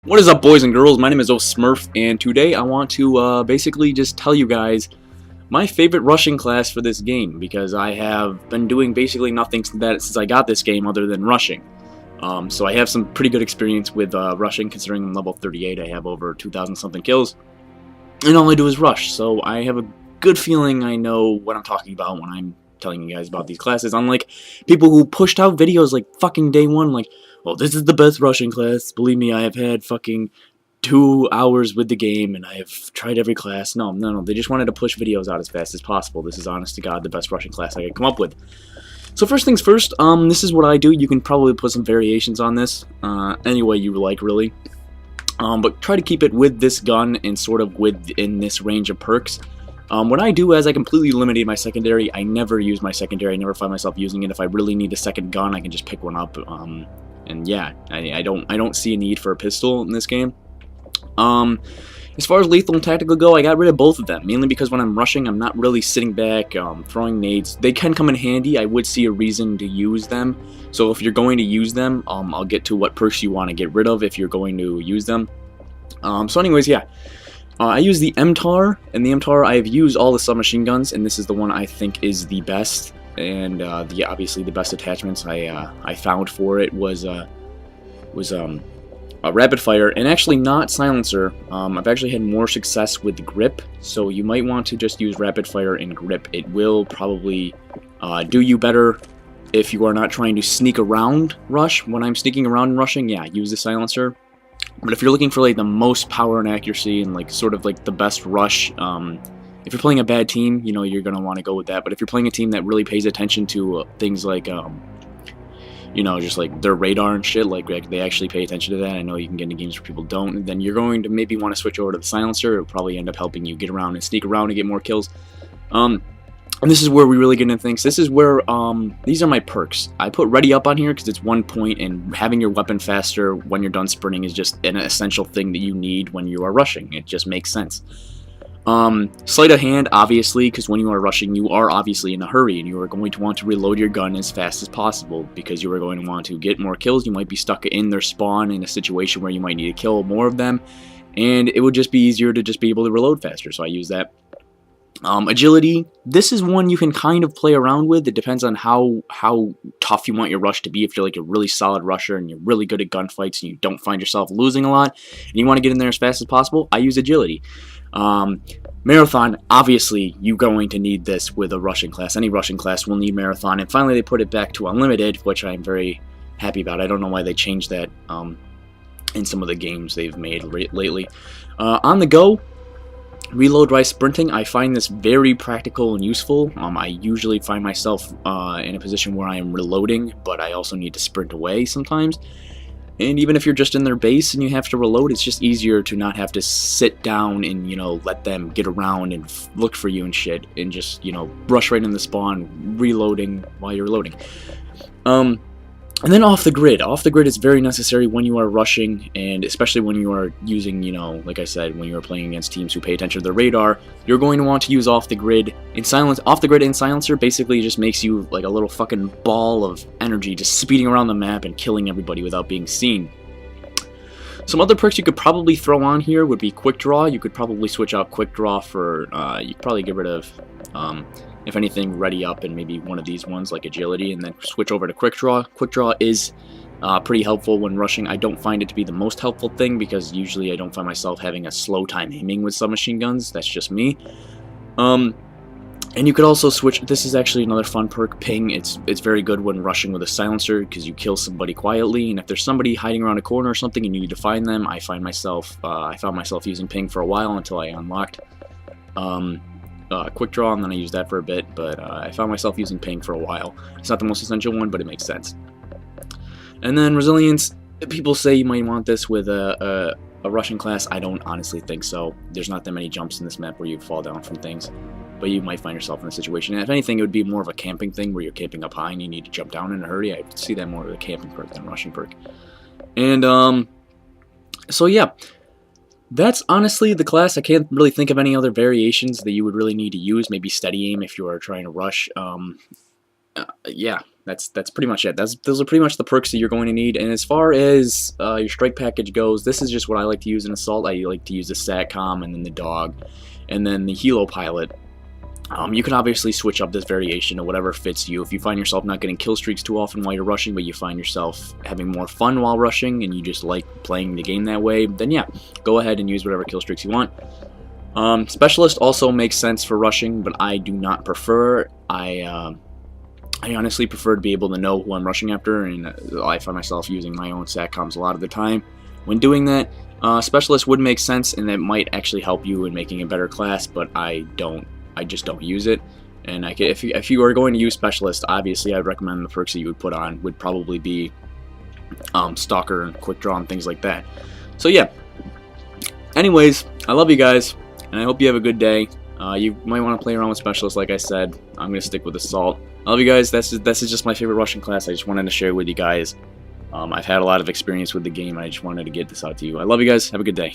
What is up, boys and girls? My name is Smurf, and today I want to basically just tell you guys my favorite rushing class for this game, because I have been doing basically nothing since I got this game other than rushing. So I have some pretty good experience with rushing, considering I'm level 38. I have over 2,000 something kills, and all I do is rush. So I have a good feeling I know what I'm talking about when I'm telling you guys about these classes, unlike people who pushed out videos like fucking day one, like, well, this is the best rushing class. Believe me, I have had fucking 2 hours with the game, and I have tried every class. No, they just wanted to push videos out as fast as possible. This is, honest to God, the best rushing class I could come up with. So first things first, this is what I do. You can probably put some variations on this, any way you like, really. But try to keep it with this gun and sort of within this range of perks. What I do is I completely eliminate my secondary. I never use my secondary. I never find myself using it. If I really need a second gun, I can just pick one up. And yeah, I don't see a need for a pistol in this game. As far as lethal and tactical go, I got rid of both of them, mainly because when I'm rushing, I'm not really sitting back, throwing nades. They can come in handy. I would see a reason to use them. So if you're going to use them, I'll get to what perks you want to get rid of if you're going to use them. So anyways, yeah. I use the MTAR, and the MTAR, I have used all the submachine guns, and this is the one I think is the best, and obviously the best attachments I found for it was a rapid fire, and actually not silencer. I've actually had more success with grip, so you might want to just use rapid fire and grip. It will probably do you better if you are not trying to sneak around rush. When I'm sneaking around and rushing, yeah, use the silencer. But if you're looking for like the most power and accuracy and like sort of like the best rush, if you're playing a bad team, you know, you're going to want to go with that. But if you're playing a team that really pays attention to things like, you know, just like their radar and shit, like they actually pay attention to that. I know you can get into games where people don't. And then you're going to maybe want to switch over to the silencer. It'll probably end up helping you get around and sneak around and get more kills. And this is where we really get into things. This is where, these are my perks. I put ready up on here because it's 1 point, and having your weapon faster when you're done sprinting is just an essential thing that you need when you are rushing. It just makes sense. Sleight of hand, obviously, because when you are rushing, you are obviously in a hurry, and you are going to want to reload your gun as fast as possible, because you are going to want to get more kills. You might be stuck in their spawn in a situation where you might need to kill more of them, and it would just be easier to just be able to reload faster, so I use that. Agility, this is one you can kind of play around with. It depends on how tough you want your rush to be. If you're like a really solid rusher and you're really good at gunfights and you don't find yourself losing a lot and you want to get in there as fast as possible, I use agility. Marathon, obviously you're going to need this with a rushing class. Any rushing class will need marathon, and finally they put it back to unlimited, which I'm very happy about. I don't know why they changed that in some of the games they've made lately. On the go, reload while sprinting, I find this very practical and useful. I usually find myself in a position where I am reloading, but I also need to sprint away sometimes. And even if you're just in their base and you have to reload, it's just easier to not have to sit down and, you know, let them get around and look for you and shit, and just, you know, rush right in the spawn, reloading while you're reloading. And then off the grid. Off the grid is very necessary when you are rushing, and especially when you are using, you know, like I said, when you are playing against teams who pay attention to their radar, you're going to want to use off the grid. Off the grid and silencer basically just makes you like a little fucking ball of energy, just speeding around the map and killing everybody without being seen. Some other perks you could probably throw on here would be quick draw. You could probably switch out quick draw for, you could probably get rid of, if anything, ready up and maybe one of these ones like agility, and then switch over to quick draw. Quick draw is pretty helpful when rushing. I don't find it to be the most helpful thing, because usually I don't find myself having a slow time aiming with submachine guns. That's just me. And you could also switch. This is actually another fun perk, ping. It's very good when rushing with a silencer, because you kill somebody quietly, and if there's somebody hiding around a corner or something and you need to find them, I found myself using ping for a while until I unlocked quick draw, and then I used that for a bit, but I found myself using ping for a while. It's not the most essential one, but it makes sense. And then resilience, people say you might want this with a rushing class. I don't honestly think so. There's not that many jumps in this map where you fall down from things, but you might find yourself in a situation. And if anything, it would be more of a camping thing where you're camping up high and you need to jump down in a hurry. I see that more of a camping perk than a rushing perk. And so yeah. That's honestly the class. I can't really think of any other variations that you would really need to use. Maybe steady aim if you are trying to rush. Yeah, that's pretty much it. Those are pretty much the perks that you're going to need. And as far as your strike package goes, this is just what I like to use in Assault. I like to use the SATCOM and then the dog, and then the Helo Pilot. You can obviously switch up this variation to whatever fits you. If you find yourself not getting kill streaks too often while you're rushing, but you find yourself having more fun while rushing, and you just like playing the game that way, then yeah, go ahead and use whatever kill streaks you want. Specialist also makes sense for rushing, but I do not prefer. I honestly prefer to be able to know who I'm rushing after, and I find myself using my own SATCOMs a lot of the time. When doing that, Specialist would make sense, and that might actually help you in making a better class, but I just don't use it. And if you are going to use Specialist, obviously I'd recommend the perks that you would put on would probably be Stalker and Quick Draw and things like that. So yeah. Anyways, I love you guys, and I hope you have a good day. You might want to play around with Specialist, like I said. I'm going to stick with Assault. I love you guys. This is just my favorite rushing class. I just wanted to share with you guys. I've had a lot of experience with the game, and I just wanted to get this out to you. I love you guys. Have a good day.